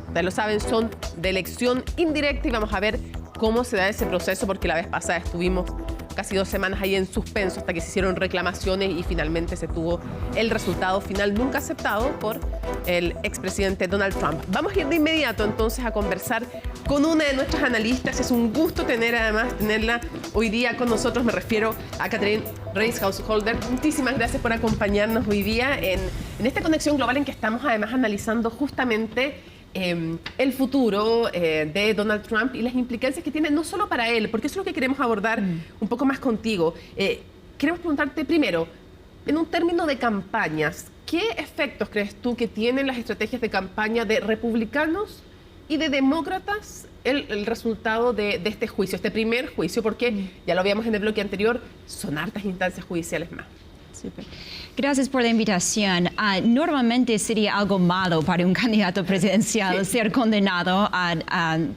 Speaker 1: ustedes lo saben, son de elección indirecta y vamos a ver cómo se da ese proceso, porque la vez pasada estuvimos casi 2 semanas ahí en suspenso hasta que se hicieron reclamaciones y finalmente se tuvo el resultado final nunca aceptado por el expresidente Donald Trump. Vamos a ir de inmediato entonces a conversar con una de nuestras analistas. Es un gusto tenerla hoy día con nosotros. Me refiero a Catherine Reis-Householder. Muchísimas gracias por acompañarnos hoy día en esta conexión global en que estamos además analizando justamente el futuro de Donald Trump y las implicancias que tiene no solo para él, porque eso es lo que queremos abordar un poco más contigo. Queremos preguntarte primero, en un término de campañas, ¿qué efectos crees tú que tienen las estrategias de campaña de republicanos y de demócratas el resultado de este juicio, este primer juicio? Porque ya lo veíamos en el bloque anterior, son hartas instancias judiciales más.
Speaker 10: Super. Gracias por la invitación. Normalmente sería algo malo para un candidato presidencial ser condenado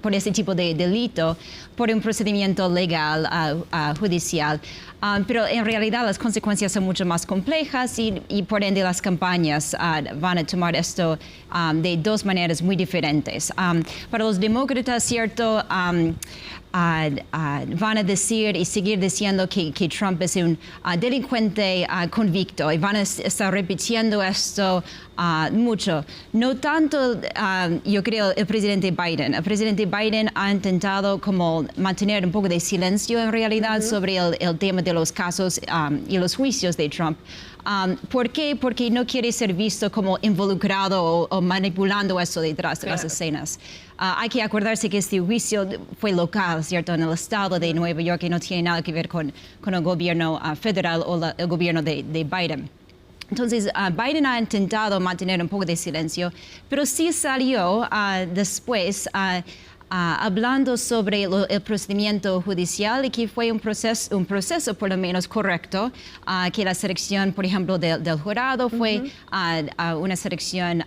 Speaker 10: por ese tipo de delito por un procedimiento legal judicial. Pero en realidad las consecuencias son mucho más complejas y por ende las campañas van a tomar esto de 2 maneras muy diferentes. Para los demócratas, cierto, van a decir y seguir diciendo que Trump es un delincuente convicto y van a estar repitiendo esto mucho. No tanto, yo creo, el presidente Biden. El presidente Biden ha intentado como mantener un poco de silencio en realidad sobre el tema de los casos y los juicios de Trump. ¿Por qué? Porque no quiere ser visto como involucrado o manipulando eso detrás de las escenas. Hay que acordarse que este juicio fue local, ¿cierto?, en el estado de Nueva York, y no tiene nada que ver con el gobierno federal o el gobierno de Biden. Entonces, Biden ha intentado mantener un poco de silencio, pero sí salió después hablando sobre el procedimiento judicial y que fue un proceso por lo menos correcto, que la selección, por ejemplo, del jurado fue una selección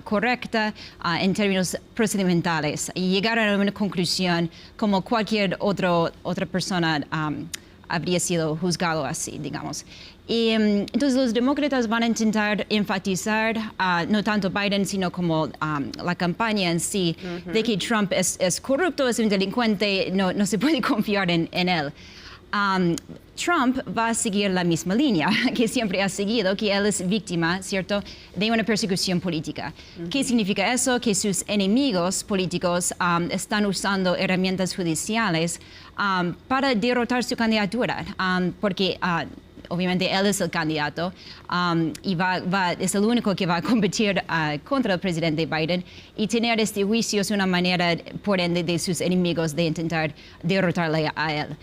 Speaker 10: correcta en términos procedimentales y llegaron a una conclusión como cualquier otra persona habría sido juzgado así, digamos. Y entonces los demócratas van a intentar enfatizar, no tanto Biden, sino como la campaña en sí, de que Trump es corrupto, es un delincuente, no se puede confiar en él. Trump va a seguir la misma línea que siempre ha seguido, que él es víctima, ¿cierto?, de una persecución política. ¿Qué significa eso? Que sus enemigos políticos están usando herramientas judiciales para derrotar su candidatura, porque obviamente él es el candidato y es el único que va a competir contra el presidente Biden, y tener este juicio es una manera, por ende, de sus enemigos de intentar derrotarle a él.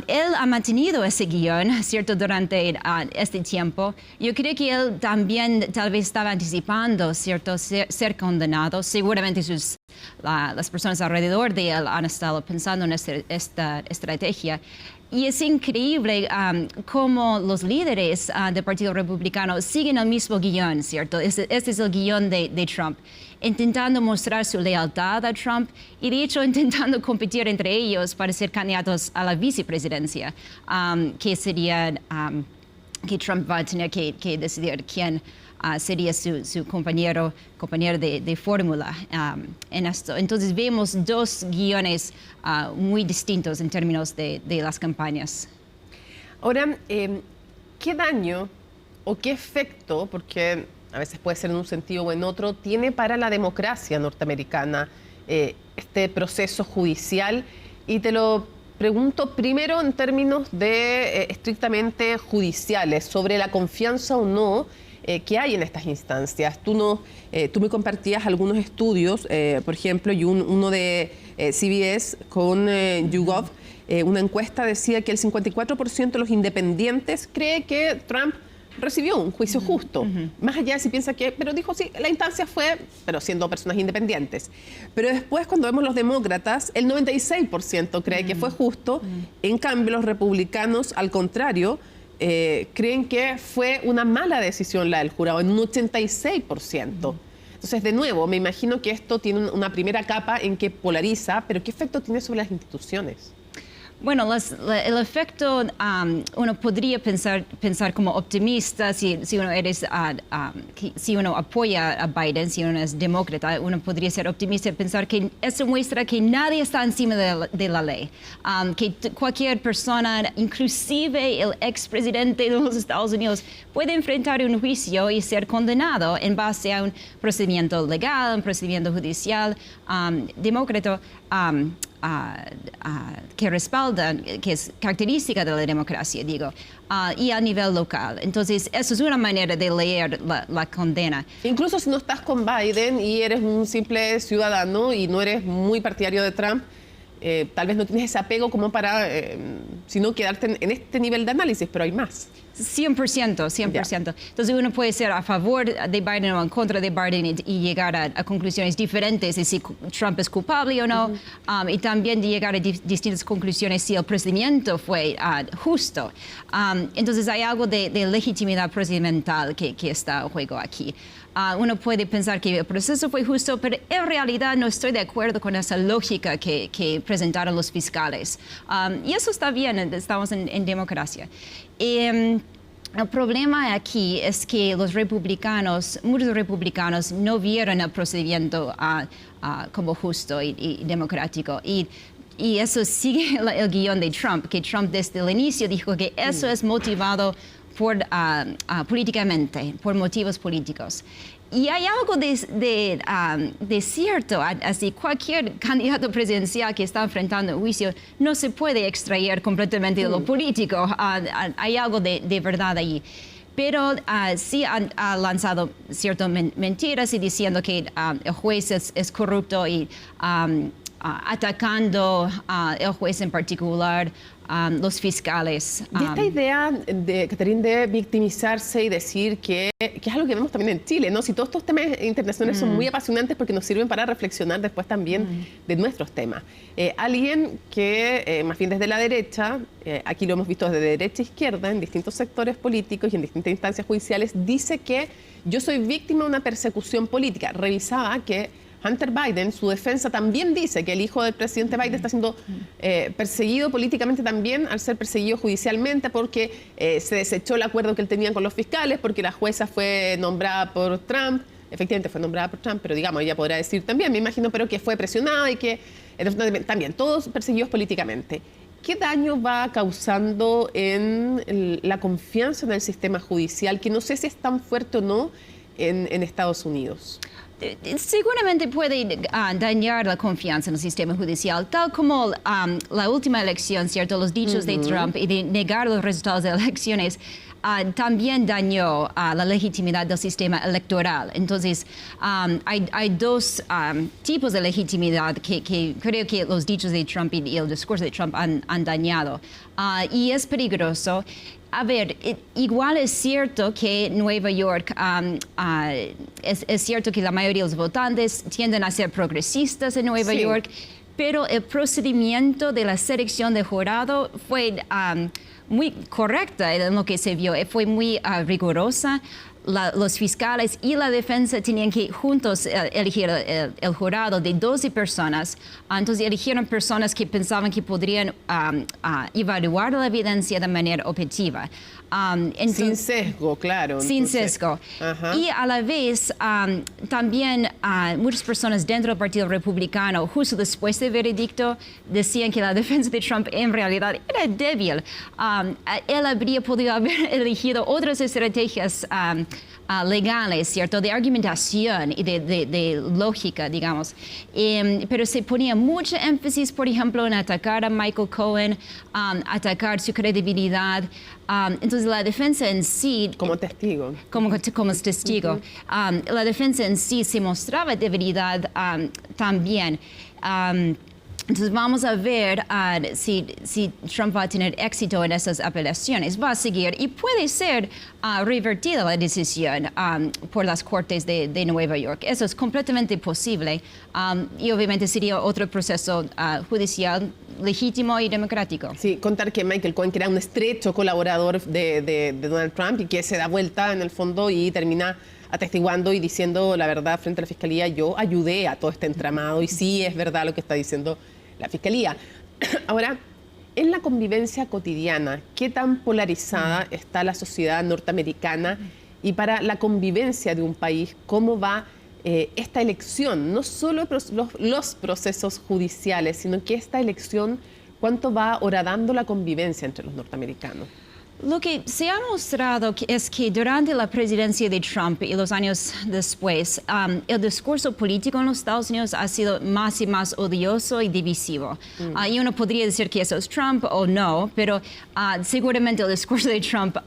Speaker 10: Él ha mantenido ese guión, ¿cierto?, durante este tiempo. Yo creo que él también tal vez estaba anticipando, ¿cierto?, ser condenado. Seguramente las personas alrededor de él han estado pensando en esta estrategia. Y es increíble cómo los líderes del Partido Republicano siguen el mismo guión, ¿cierto? Este es el guión de Trump, intentando mostrar su lealtad a Trump y, de hecho, intentando competir entre ellos para ser candidatos a la vicepresidencia, que sería que Trump va a tener que decidir quién sería su compañero de fórmula en esto. Entonces vemos dos guiones muy distintos en términos de las campañas.
Speaker 1: Ahora, ¿qué daño o qué efecto, porque a veces puede ser en un sentido o en otro, tiene para la democracia norteamericana este proceso judicial? Y te lo pregunto primero en términos de estrictamente judiciales, sobre la confianza o no que hay en estas instancias. Tú me compartías algunos estudios, por ejemplo, y uno de CBS con YouGov, una encuesta decía que el 54% de los independientes cree que Trump recibió un juicio justo. Más allá de si piensa que, pero dijo sí, la instancia fue, pero siendo personas independientes. Pero después, cuando vemos los demócratas, el 96% cree que fue justo. En cambio, los republicanos, al contrario, creen que fue una mala decisión la del jurado, en un 86%. Entonces, de nuevo, me imagino que esto tiene una primera capa en que polariza, pero ¿qué efecto tiene sobre las instituciones?
Speaker 10: Bueno, el efecto, uno podría pensar como optimista si uno apoya a Biden, si uno es demócrata, uno podría ser optimista y pensar que eso muestra que nadie está encima de la ley, que cualquier persona, inclusive el expresidente de los Estados Unidos, puede enfrentar un juicio y ser condenado en base a un procedimiento legal, un procedimiento judicial demócrata. Que respaldan, que es característica de la democracia, digo, y a nivel local. Entonces, eso es una manera de leer la condena.
Speaker 1: Incluso si no estás con Biden y eres un simple ciudadano y no eres muy partidario de Trump, tal vez no tienes ese apego como para, sino quedarte en este nivel de análisis, pero hay más.
Speaker 10: 100%. Yeah. Entonces uno puede ser a favor de Biden o en contra de Biden y llegar a conclusiones diferentes de si Trump es culpable o no, y también de llegar a distintas conclusiones si el procedimiento fue justo. Entonces hay algo de legitimidad procedimental que está en juego aquí. Uno puede pensar que el proceso fue justo, pero en realidad no estoy de acuerdo con esa lógica que presentaron los fiscales. Y eso está bien, estamos en democracia. El problema aquí es que muchos republicanos no vieron el procedimiento como justo y democrático. Y eso sigue el guión de Trump, que Trump desde el inicio dijo que eso es motivado políticamente, por motivos políticos. Y hay algo de cierto, así cualquier candidato presidencial que está enfrentando un juicio no se puede extraer completamente de lo político, hay algo de verdad allí. Pero sí ha lanzado ciertas mentiras y diciendo que el juez es corrupto y atacando al juez en particular, los fiscales.
Speaker 1: Y esta idea, Catherine, de victimizarse y decir que es algo que vemos también en Chile, ¿no? Si todos estos temas internacionales son muy apasionantes porque nos sirven para reflexionar después también de nuestros temas. Alguien que, más bien desde la derecha, aquí lo hemos visto desde derecha a izquierda, en distintos sectores políticos y en distintas instancias judiciales, dice que yo soy víctima de una persecución política. Revisaba que Hunter Biden, su defensa también dice que el hijo del presidente Biden está siendo perseguido políticamente también al ser perseguido judicialmente porque se desechó el acuerdo que él tenía con los fiscales, porque la jueza fue nombrada por Trump. Efectivamente fue nombrada por Trump, pero digamos, ella podrá decir también, me imagino, pero que fue presionada y que también todos perseguidos políticamente. ¿qué daño va causando en la confianza en el sistema judicial, que no sé si es tan fuerte o no en Estados Unidos?
Speaker 10: Seguramente puede dañar la confianza en el sistema judicial, tal como la última elección, ¿cierto? Los dichos de Trump y de negar los resultados de elecciones también dañó la legitimidad del sistema electoral. Entonces, hay dos tipos de legitimidad que creo que los dichos de Trump y el discurso de Trump han dañado. Y es peligroso. A ver, igual es cierto que Nueva York, es cierto que la mayoría de los votantes tienden a ser progresistas en Nueva York, pero el procedimiento de la selección de jurado fue muy correcta en lo que se vio, fue muy rigurosa. Los fiscales y la defensa tenían que juntos elegir el jurado de 12 personas. Entonces eligieron personas que pensaban que podrían evaluar la evidencia de manera objetiva.
Speaker 1: Entonces, sin sesgo, claro.
Speaker 10: Sin sesgo. Y a la vez también muchas personas dentro del Partido Republicano, justo después del veredicto, decían que la defensa de Trump en realidad era débil. Él habría podido haber elegido otras estrategias legales, ¿cierto? De argumentación y de lógica, digamos. Pero se ponía mucho énfasis, por ejemplo, en atacar a Michael Cohen, atacar su credibilidad. Entonces, la defensa en sí...
Speaker 1: Como testigo.
Speaker 10: Como testigo. La defensa en sí se mostraba debilidad también. Entonces vamos a ver si Trump va a tener éxito en esas apelaciones. Va a seguir y puede ser revertida la decisión por las Cortes de Nueva York. Eso es completamente posible y obviamente sería otro proceso judicial legítimo y democrático.
Speaker 1: Sí, contar que Michael Cohen, que era un estrecho colaborador de Donald Trump y que se da vuelta en el fondo y termina atestiguando y diciendo la verdad frente a la Fiscalía, yo ayudé a todo este entramado y sí es verdad lo que está diciendo la Fiscalía. Ahora, en la convivencia cotidiana, ¿qué tan polarizada está la sociedad norteamericana? Y para la convivencia de un país, ¿cómo va esta elección? No solo los procesos judiciales, sino que esta elección, ¿cuánto va horadando la convivencia entre los norteamericanos?
Speaker 10: Lo que se ha mostrado es que durante la presidencia de Trump y los años después, el discurso político en los Estados Unidos ha sido más y más odioso y divisivo. Y uno podría decir que eso es Trump o no, pero seguramente el discurso de Trump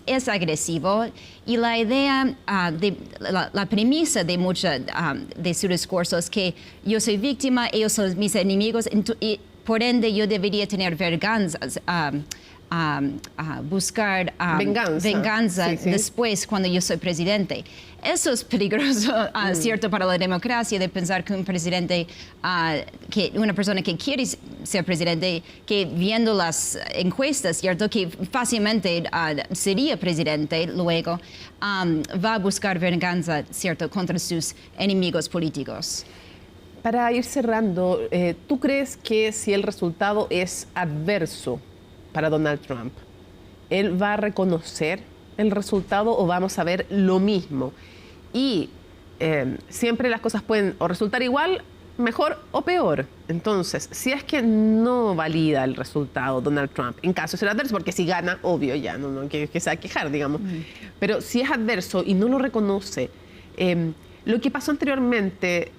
Speaker 10: es agresivo. Y la idea, la premisa de de su discurso es que yo soy víctima, ellos son mis enemigos, y por ende yo debería tener venganzas. Buscar venganza después cuando yo soy presidente. Eso es peligroso, cierto, para la democracia, de pensar que un presidente, que una persona que quiere ser presidente, que viendo las encuestas, cierto, que fácilmente sería presidente luego, va a buscar venganza, cierto, contra sus enemigos políticos.
Speaker 1: Para ir cerrando, ¿tú crees que si el resultado es adverso para Donald Trump, él va a reconocer el resultado o vamos a ver lo mismo? Y siempre las cosas pueden o resultar igual, mejor o peor. Entonces, si es que no valida el resultado Donald Trump, en caso de ser adverso, porque si gana, obvio, ya no que se va a quejar, digamos. Pero si es adverso y no lo reconoce, lo que pasó anteriormente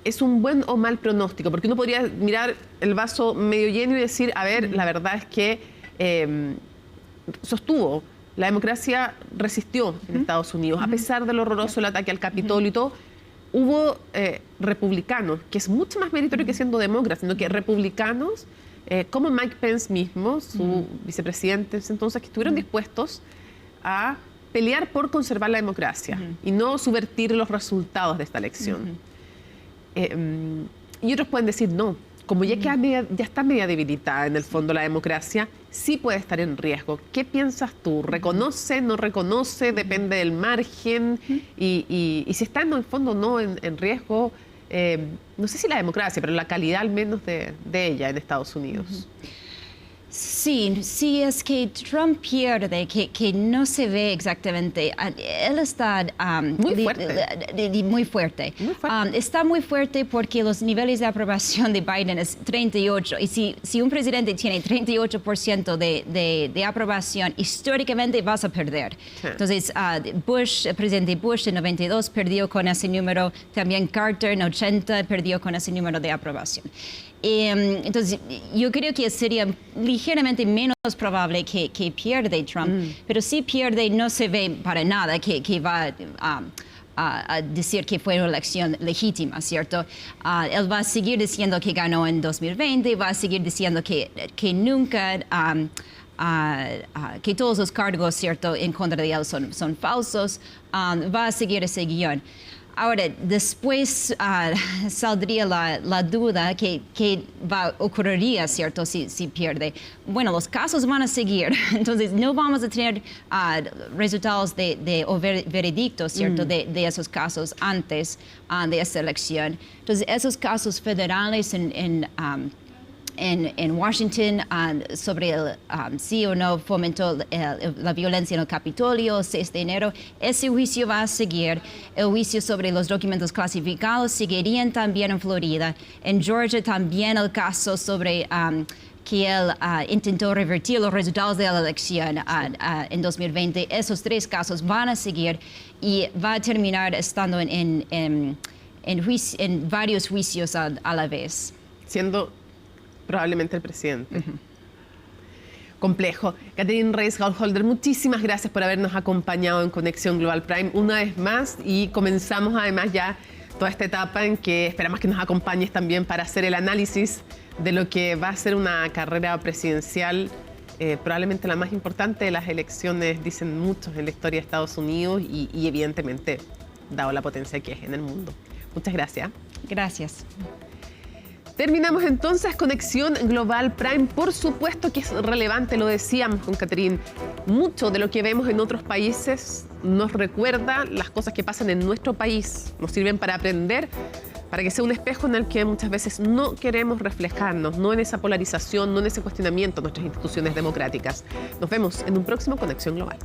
Speaker 1: es un buen o mal pronóstico, porque uno podría mirar el vaso medio lleno y decir, a ver, la verdad es que sostuvo, la democracia resistió en Estados Unidos, a pesar del horroroso el ataque al Capitolio y todo. Hubo republicanos, que es mucho más meritorio que siendo demócratas, sino que republicanos, como Mike Pence mismo, su vicepresidente, entonces, que estuvieron dispuestos a pelear por conservar la democracia y no subvertir los resultados de esta elección. Y otros pueden decir, no, como ya está media debilitada en el fondo la democracia, sí puede estar en riesgo. ¿Qué piensas tú? ¿Reconoce, no reconoce? ¿Depende del margen? Y si está en el fondo no en riesgo, no sé si la democracia, pero la calidad al menos de ella en Estados Unidos.
Speaker 10: Sí, es que Trump pierde, que no se ve exactamente. Él está
Speaker 1: muy fuerte.
Speaker 10: Está muy fuerte porque los niveles de aprobación de Biden es 38. Y si un presidente tiene 38% de aprobación, históricamente vas a perder. Sí. Entonces, el presidente Bush en 92 perdió con ese número. También Carter en 80 perdió con ese número de aprobación. Entonces, yo creo que sería ligeramente menos probable que pierde Trump, pero si pierde no se ve para nada que va a decir que fue una elección legítima, ¿cierto? Él va a seguir diciendo que ganó en 2020, va a seguir diciendo que nunca... que todos los cargos, ¿cierto?, en contra de él son falsos, va a seguir ese guión. Ahora, después saldría la duda que ocurriría, ¿cierto?, si pierde. Bueno, los casos van a seguir, entonces no vamos a tener resultados o veredictos, ¿cierto?, de esos casos antes de esta elección. Entonces, esos casos federales en Washington sobre sí o no fomentó la violencia en el Capitolio el 6 de enero. Ese juicio va a seguir. El juicio sobre los documentos clasificados seguirían también en Florida. En Georgia también el caso sobre que él intentó revertir los resultados de la elección en 2020. Esos 3 casos van a seguir y va a terminar estando en varios juicios a la vez.
Speaker 1: Siendo probablemente el presidente. Complejo. Catherine Reis-Haucholder, muchísimas gracias por habernos acompañado en Conexión Global Prime una vez más y comenzamos además ya toda esta etapa en que esperamos que nos acompañes también para hacer el análisis de lo que va a ser una carrera presidencial, probablemente la más importante de las elecciones, dicen muchos, en la historia de Estados Unidos y evidentemente, dado la potencia que es en el mundo. Muchas gracias.
Speaker 10: Gracias.
Speaker 1: Terminamos entonces Conexión Global Prime. Por supuesto que es relevante, lo decíamos con Catherine. Mucho de lo que vemos en otros países nos recuerda las cosas que pasan en nuestro país. Nos sirven para aprender, para que sea un espejo en el que muchas veces no queremos reflejarnos, no en esa polarización, no en ese cuestionamiento de nuestras instituciones democráticas. Nos vemos en un próximo Conexión Global.